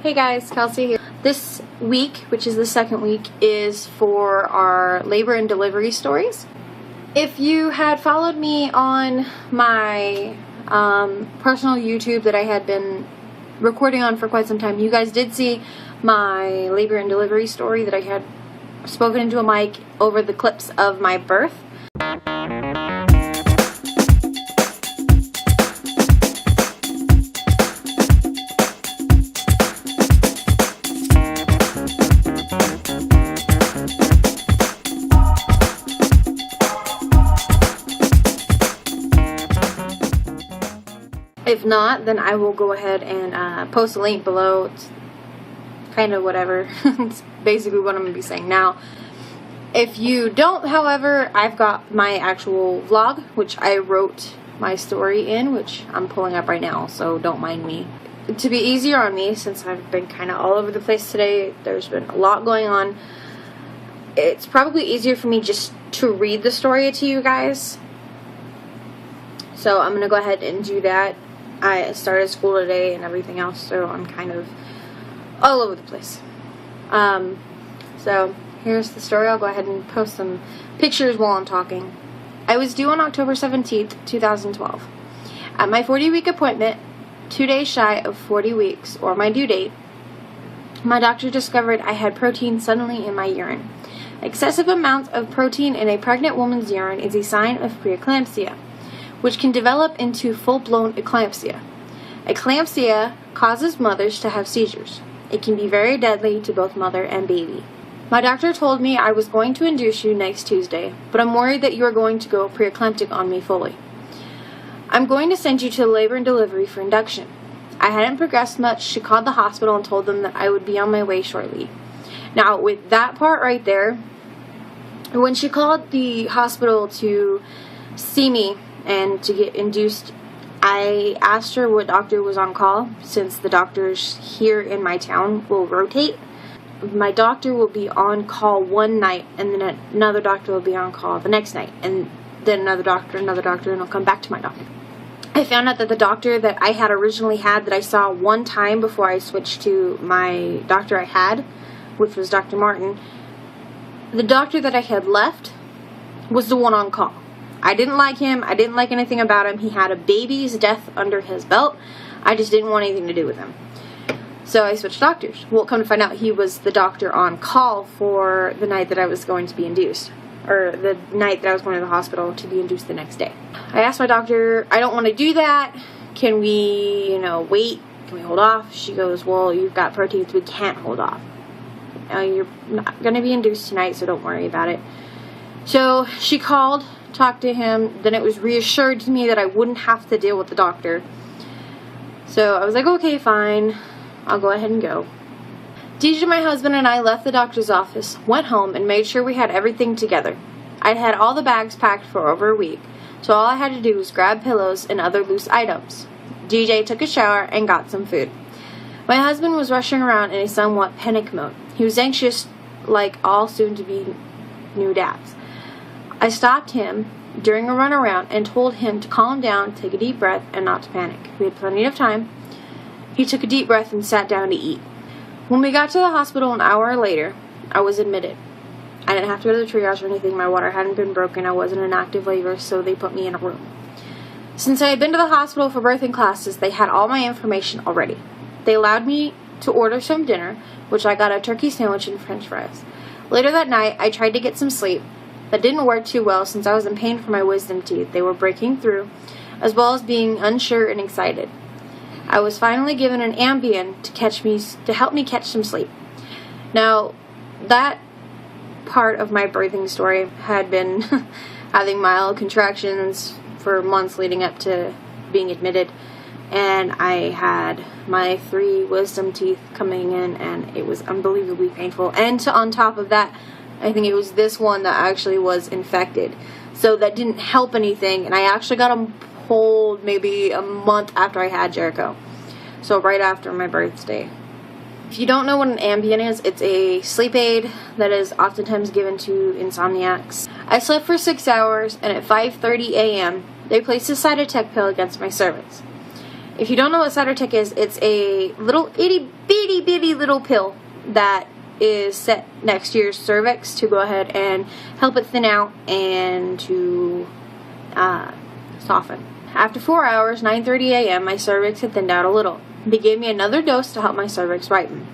Hey guys, Kelsey here. This week, which is the second week, is for our labor and delivery stories. If you had followed me on my personal YouTube that I had been recording on for quite some time, you guys did see my labor and delivery story that I had spoken into a mic over the clips of my birth. If not, then I will go ahead and post a link below. It's kind of whatever. It's basically what I'm going to be saying now. If you don't, however, I've got my actual vlog, which I wrote my story in, which I'm pulling up right now, so don't mind me. To be easier on me, since I've been kind of all over the place today, there's been a lot going on. It's probably easier for me just to read the story to you guys. So I'm going to go ahead and do that. I started school today and everything else, so I'm kind of all over the place. So here's the story. I'll go ahead and post some pictures while I'm talking. I was due on October 17th, 2012. At my 40-week appointment, 2 days shy of 40 weeks, or my due date, my doctor discovered I had protein suddenly in my urine. Excessive amounts of protein in a pregnant woman's urine is a sign of preeclampsia, which can develop into full-blown eclampsia. Eclampsia causes mothers to have seizures. It can be very deadly to both mother and baby. My doctor told me I was going to induce you next Tuesday, but I'm worried that you are going to go preeclamptic on me fully. I'm going to send you to labor and delivery for induction. I hadn't progressed much. She called the hospital and told them that I would be on my way shortly. Now, with that part right there, when she called the hospital to see me and to get induced, I asked her what doctor was on call, since the doctors here in my town will rotate. My doctor will be on call one night, and then another doctor will be on call the next night, and then another doctor, and I'll come back to my doctor. I found out that the doctor that I had originally had, that I saw one time before I switched to my doctor I had, which was Dr. Martin, the doctor that I had left was the one on call. I didn't like him. I didn't like anything about him. He had a baby's death under his belt. I just didn't want anything to do with him. So I switched doctors. Well, come to find out, he was the doctor on call for the night that I was going to be induced, or the night that I was going to the hospital to be induced the next day. I asked my doctor, I don't want to do that. Can we, wait? Can we hold off? She goes, well, you've got proteins. We can't hold off. You're not going to be induced tonight, so don't worry about it. So she called, talked to him, then it was reassured to me that I wouldn't have to deal with the doctor. So I was like, okay, fine, I'll go ahead and go. DJ, my husband, and I left the doctor's office, went home, and made sure we had everything together. I'd had all the bags packed for over a week, so all I had to do was grab pillows and other loose items. DJ took a shower and got some food. My husband was rushing around in a somewhat panic mode. He was anxious, like all soon-to-be new dads. I stopped him during a runaround and told him to calm down, take a deep breath, and not to panic. We had plenty of time. He took a deep breath and sat down to eat. When we got to the hospital an hour later, I was admitted. I didn't have to go to the triage or anything. My water hadn't been broken. I wasn't in active labor, so they put me in a room. Since I had been to the hospital for birthing classes, they had all my information already. They allowed me to order some dinner, which I got a turkey sandwich and french fries. Later that night, I tried to get some sleep. That didn't work too well since I was in pain for my wisdom teeth. They were breaking through, as well as being unsure and excited. I was finally given an Ambien to help me catch some sleep. Now, that part of my birthing story had been having mild contractions for months leading up to being admitted, and I had my 3 wisdom teeth coming in, and it was unbelievably painful. And on top of that, I think it was this one that actually was infected. So that didn't help anything. And I actually got them pulled maybe a month after I had Jericho. So right after my birthday. If you don't know what an Ambien is, it's a sleep aid that is oftentimes given to insomniacs. I slept for 6 hours, and at 5:30 a.m., they placed a Cytotec pill against my cervix. If you don't know what Cytotec is, it's a little itty bitty itty little pill that is set next to your cervix to go ahead and help it thin out and to soften. After 4 hours, 9:30 a.m., my cervix had thinned out a little. They gave me another dose to help my cervix ripen.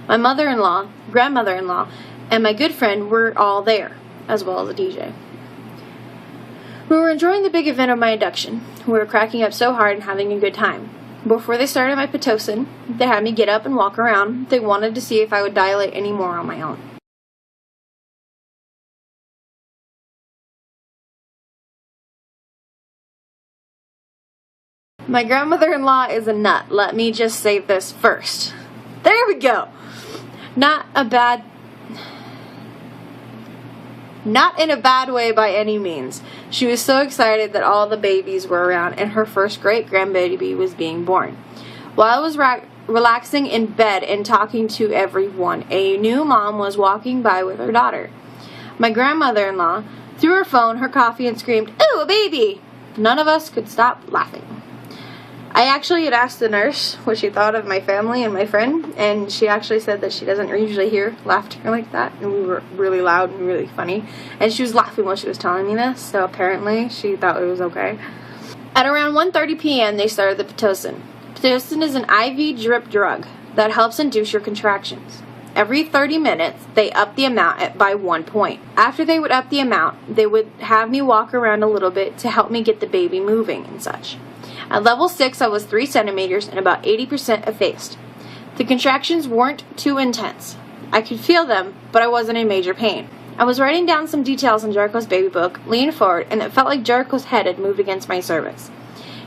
My mother-in-law, grandmother-in-law, and my good friend were all there, as well as a DJ. We were enjoying the big event of my induction. We were cracking up so hard and having a good time. Before they started my Pitocin, they had me get up and walk around. They wanted to see if I would dilate any more on my own. My grandmother-in-law is a nut. Let me just say this first. There we go. Not in a bad way by any means. She was so excited that all the babies were around and her first great-grandbaby was being born. While I was relaxing in bed and talking to everyone, a new mom was walking by with her daughter. My grandmother-in-law threw her phone, her coffee, and screamed, "Ooh, a baby!" None of us could stop laughing. I actually had asked the nurse what she thought of my family and my friend, and she actually said that she doesn't usually hear laughter like that, and we were really loud and really funny, and she was laughing while she was telling me this, so apparently she thought it was okay. At around 1:30 p.m. they started the Pitocin. Pitocin is an IV drip drug that helps induce your contractions. Every 30 minutes, they up the amount by 1 point. After they would up the amount, they would have me walk around a little bit to help me get the baby moving and such. At level 6, I was 3 centimeters and about 80% effaced. The contractions weren't too intense. I could feel them, but I wasn't in major pain. I was writing down some details in Jericho's baby book, leaned forward, and it felt like Jericho's head had moved against my cervix.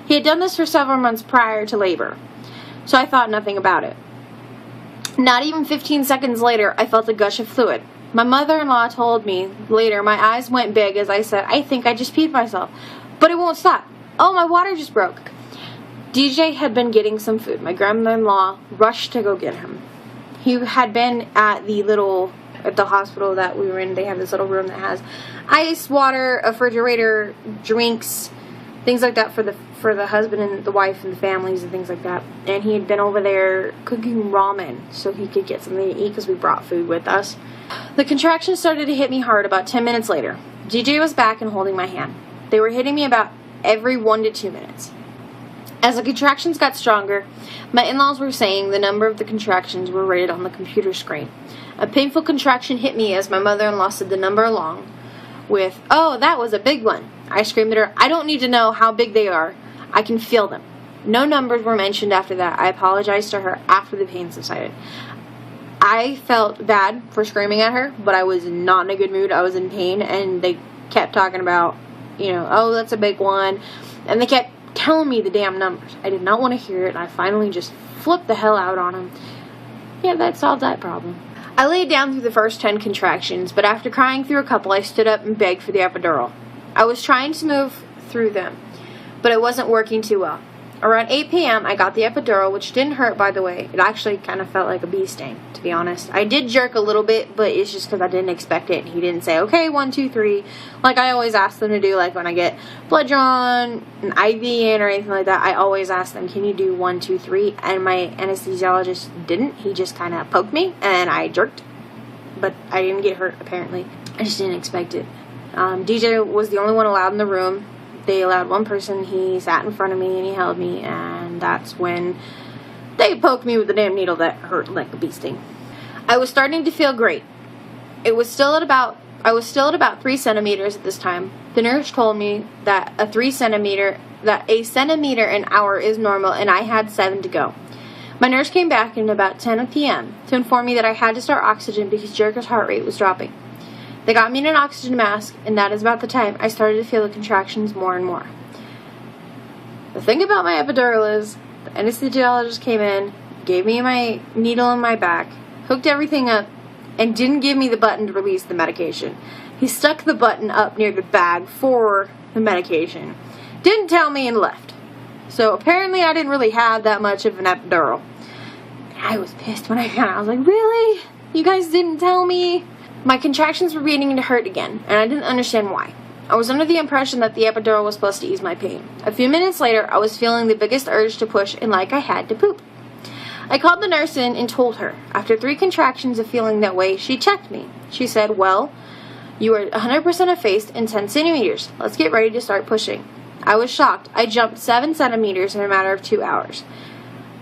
He had done this for several months prior to labor, so I thought nothing about it. Not even 15 seconds later, I felt a gush of fluid. My mother-in-law told me later my eyes went big as I said, "I think I just peed myself." But it won't stop. "Oh, my water just broke." DJ had been getting some food. My grandmother-in-law rushed to go get him. He had been at the hospital that we were in. They have this little room that has ice, water, a refrigerator, drinks, things like that for the husband and the wife and the families and things like that. And he had been over there cooking ramen so he could get something to eat because we brought food with us. The contractions started to hit me hard about 10 minutes later. DJ was back and holding my hand. They were hitting me about every 1 to 2 minutes. As the contractions got stronger, my in-laws were saying the number of the contractions were rated on the computer screen. A painful contraction hit me as my mother-in-law said the number along with, "Oh, that was a big one." I screamed at her, "I don't need to know how big they are. I can feel them." No numbers were mentioned after that. I apologized to her after the pain subsided. I felt bad for screaming at her, but I was not in a good mood. I was in pain, and they kept talking about, "Oh, that's a big one." And they kept telling me the damn numbers. I did not want to hear it. I finally just flipped the hell out on them. Yeah, that solved that problem. I laid down through the first 10 contractions, but after crying through a couple, I stood up and begged for the epidural. I was trying to move through them, but it wasn't working too well. Around 8 p.m., I got the epidural, which didn't hurt, by the way. It actually kind of felt like a bee sting, to be honest. I did jerk a little bit, but it's just because I didn't expect it. He didn't say, "Okay, 1, 2, 3, like I always ask them to do. Like when I get blood drawn, an IV in, or anything like that, I always ask them, "Can you do 1, 2, 3?" And my anesthesiologist didn't. He just kind of poked me, and I jerked. But I didn't get hurt, apparently. I just didn't expect it. DJ was the only one allowed in the room. They allowed one person. He sat in front of me and he held me, and that's when they poked me with the damn needle that hurt like a bee sting. I was starting to feel great. I was still at about 3 centimeters at this time. The nurse told me that a centimeter an hour is normal, and I had 7 to go. My nurse came back in about 10 p.m. to inform me that I had to start oxygen because Jericho's heart rate was dropping. They got me in an oxygen mask, and that is about the time I started to feel the contractions more and more. The thing about my epidural is, the anesthesiologist came in, gave me my needle in my back, hooked everything up, and didn't give me the button to release the medication. He stuck the button up near the bag for the medication. Didn't tell me and left. So apparently I didn't really have that much of an epidural. I was pissed when I got it. I was like, "Really? You guys didn't tell me?" My contractions were beginning to hurt again, and I didn't understand why. I was under the impression that the epidural was supposed to ease my pain. A few minutes later, I was feeling the biggest urge to push and like I had to poop. I called the nurse in and told her. After 3 contractions of feeling that way, she checked me. She said, well, you are 100% effaced and 10 centimeters. Let's get ready to start pushing. I was shocked. I jumped 7 centimeters in a matter of 2 hours.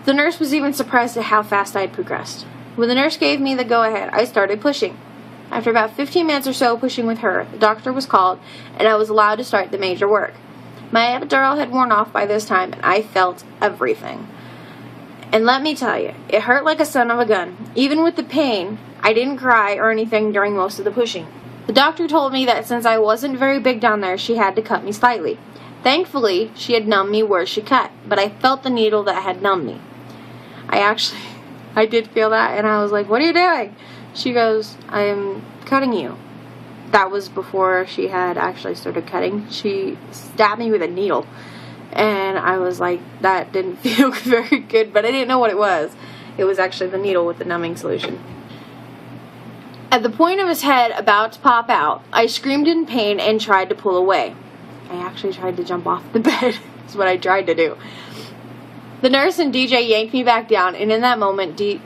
The nurse was even surprised at how fast I had progressed. When the nurse gave me the go-ahead, I started pushing. After about 15 minutes or so pushing with her, the doctor was called, and I was allowed to start the major work. My epidural had worn off by this time, and I felt everything. And let me tell you, it hurt like a son of a gun. Even with the pain, I didn't cry or anything during most of the pushing. The doctor told me that since I wasn't very big down there, she had to cut me slightly. Thankfully, she had numbed me where she cut, but I felt the needle that had numbed me. I did feel that, and I was like, what are you doing? She goes, I am cutting you. That was before she had actually started cutting. She stabbed me with a needle, and I was like, that didn't feel very good, but I didn't know what it was. It was actually the needle with the numbing solution. At the point of his head about to pop out, I screamed in pain and tried to pull away. I actually tried to jump off the bed. That's what I tried to do. The nurse and DJ yanked me back down, and in that moment, The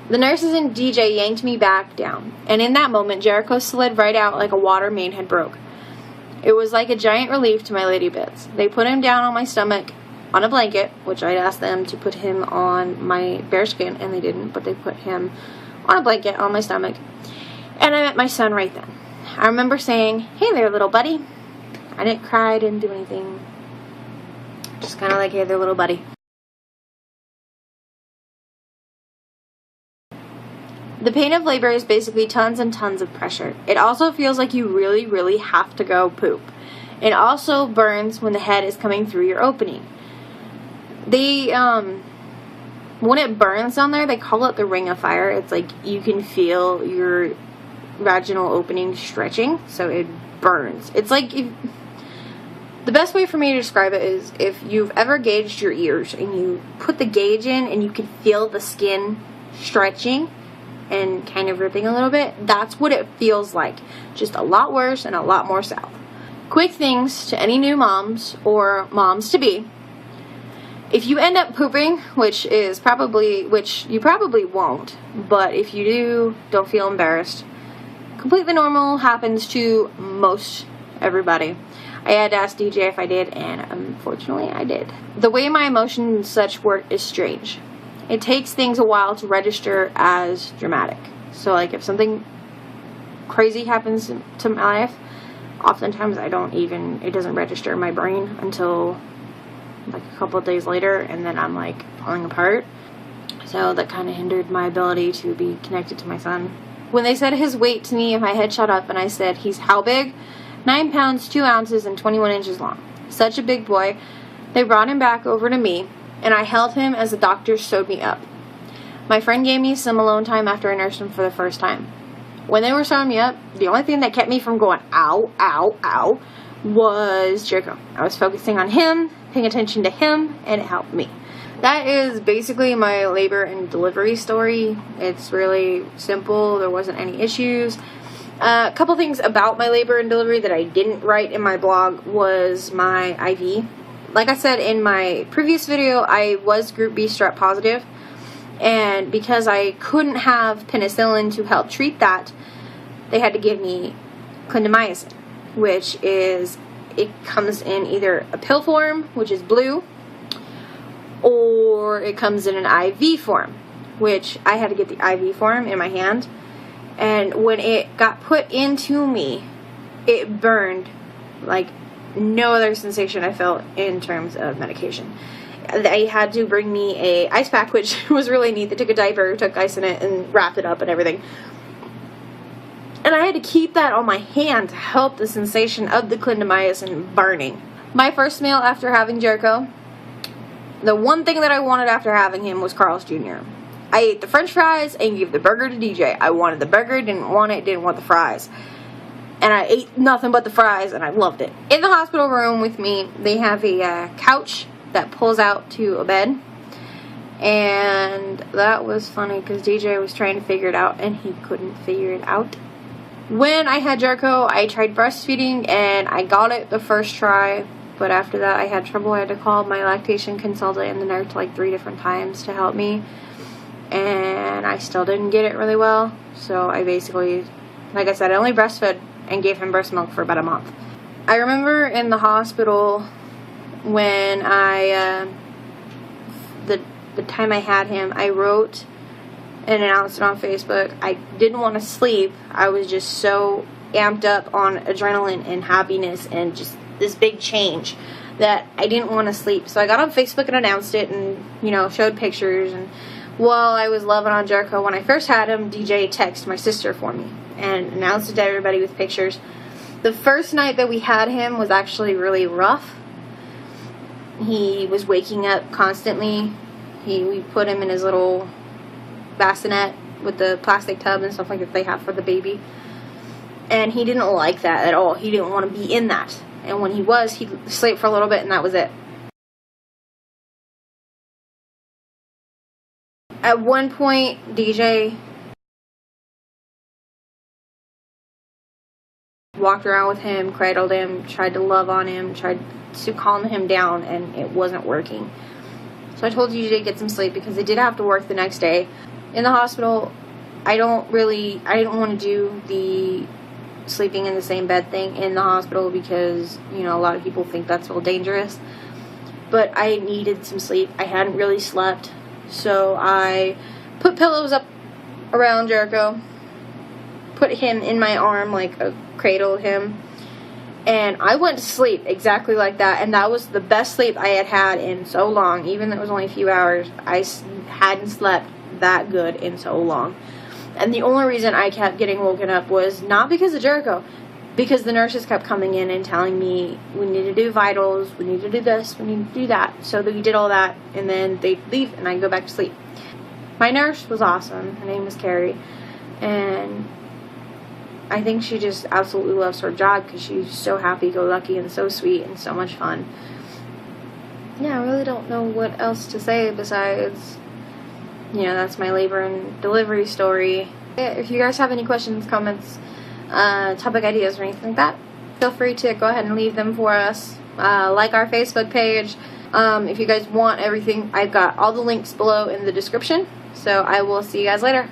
nurses and DJ yanked me back down, and in that moment, Jericho slid right out like a water main had broke. It was like a giant relief to my lady bits. They put him down on my stomach on a blanket, which I'd asked them to put him on my bare skin, and they didn't, but they put him on a blanket on my stomach, and I met my son right then. I remember saying, hey there, little buddy. I didn't cry, I didn't do anything. Just kind of like, hey there, little buddy. The pain of labor is basically tons and tons of pressure. It also feels like you really, really have to go poop. It also burns when the head is coming through your opening. When it burns down there, they call it the ring of fire. It's like you can feel your vaginal opening stretching, so it burns. It's like the best way for me to describe it is if you've ever gauged your ears and you put the gauge in and you can feel the skin stretching and kind of ripping a little bit, that's what it feels like. Just a lot worse and a lot more south. Quick things to any new moms or moms to be. If you end up pooping, which you probably won't, but if you do, don't feel embarrassed. Completely normal, happens to most everybody. I had to ask DJ if I did, and unfortunately I did. The way my emotions and such work is strange. It takes things a while to register as dramatic. So like if something crazy happens to my life, oftentimes it doesn't register in my brain until like a couple of days later, and then I'm like falling apart. So that kind of hindered my ability to be connected to my son. When they said his weight to me, my head shot up and I said, he's how big? 9 pounds, 2 ounces, and 21 inches long. Such a big boy. They brought him back over to me, and I held him as the doctor sewed me up. My friend gave me some alone time after I nursed him for the first time. When they were sewing me up, the only thing that kept me from going, ow, ow, ow, was Jericho. I was focusing on him, paying attention to him, and it helped me. That is basically my labor and delivery story. It's really simple. There wasn't any issues. A couple things about my labor and delivery that I didn't write in my blog was my IV. Like I said in my previous video, I was group B strep positive, and because I couldn't have penicillin to help treat that, they had to give me clindamycin, which comes in either a pill form, which is blue, or it comes in an IV form, which I had to get the IV form in my hand. And when it got put into me, it burned like no other sensation I felt in terms of medication. They had to bring me a ice pack, which was really neat. They took a diaper, took ice in it, and wrapped it up and everything. And I had to keep that on my hand to help the sensation of the clindamycin burning. My first meal after having Jericho, the one thing that I wanted after having him was Carl's Jr. I ate the french fries and gave the burger to DJ. I wanted the burger, didn't want the fries. And I ate nothing but the fries, and I loved it. In the hospital room with me, they have a couch that pulls out to a bed. And that was funny because DJ was trying to figure it out, and he couldn't figure it out. When I had Jericho, I tried breastfeeding, and I got it the first try. but after that I had trouble. I had to call my lactation consultant and the nurse like 3 different times to help me, and I still didn't get it really well. So I basically, like I said, I only breastfed and gave him breast milk for about a month. I remember in the hospital when the time I had him, I wrote and announced it on Facebook. I didn't want to sleep. I was just so amped up on adrenaline and happiness and just this big change that I didn't want to sleep. So I got on Facebook and announced it and, you know, showed pictures. And while I was loving on Jericho, when I first had him, DJ texted my sister for me and announced it to everybody with pictures. The first night that we had him was actually really rough. He was waking up constantly. We put him in his little bassinet with the plastic tub and stuff like that they have for the baby. And he didn't like that at all. He didn't want to be in that. And when he was, he'd sleep for a little bit and that was it. At one point, DJ walked around with him, cradled him, tried to love on him, tried to calm him down, and it wasn't working. So I told DJ to get some sleep because they did have to work the next day. In the hospital, I didn't want to do the sleeping in the same bed thing in the hospital because, you know, a lot of people think that's real dangerous. But I needed some sleep. I hadn't really slept. So I put pillows up around Jericho, put him in my arm, like cradled him, and I went to sleep exactly like that. And that was the best sleep I had had in so long. Even though it was only a few hours, I hadn't slept that good in so long. And the only reason I kept getting woken up was not because of Jericho, because the nurses kept coming in and telling me we need to do vitals, we need to do this, we need to do that. So we did all that, and then they'd leave and I'd go back to sleep. My nurse was awesome. Her name was Carrie, and I think she just absolutely loves her job because she's so happy-go-lucky and so sweet and so much fun. Yeah, I really don't know what else to say besides, you know, that's my labor and delivery story. If you guys have any questions, comments, topic ideas, or anything like that, feel free to go ahead and leave them for us. Like our Facebook page. If you guys want everything, I've got all the links below in the description. So I will see you guys later.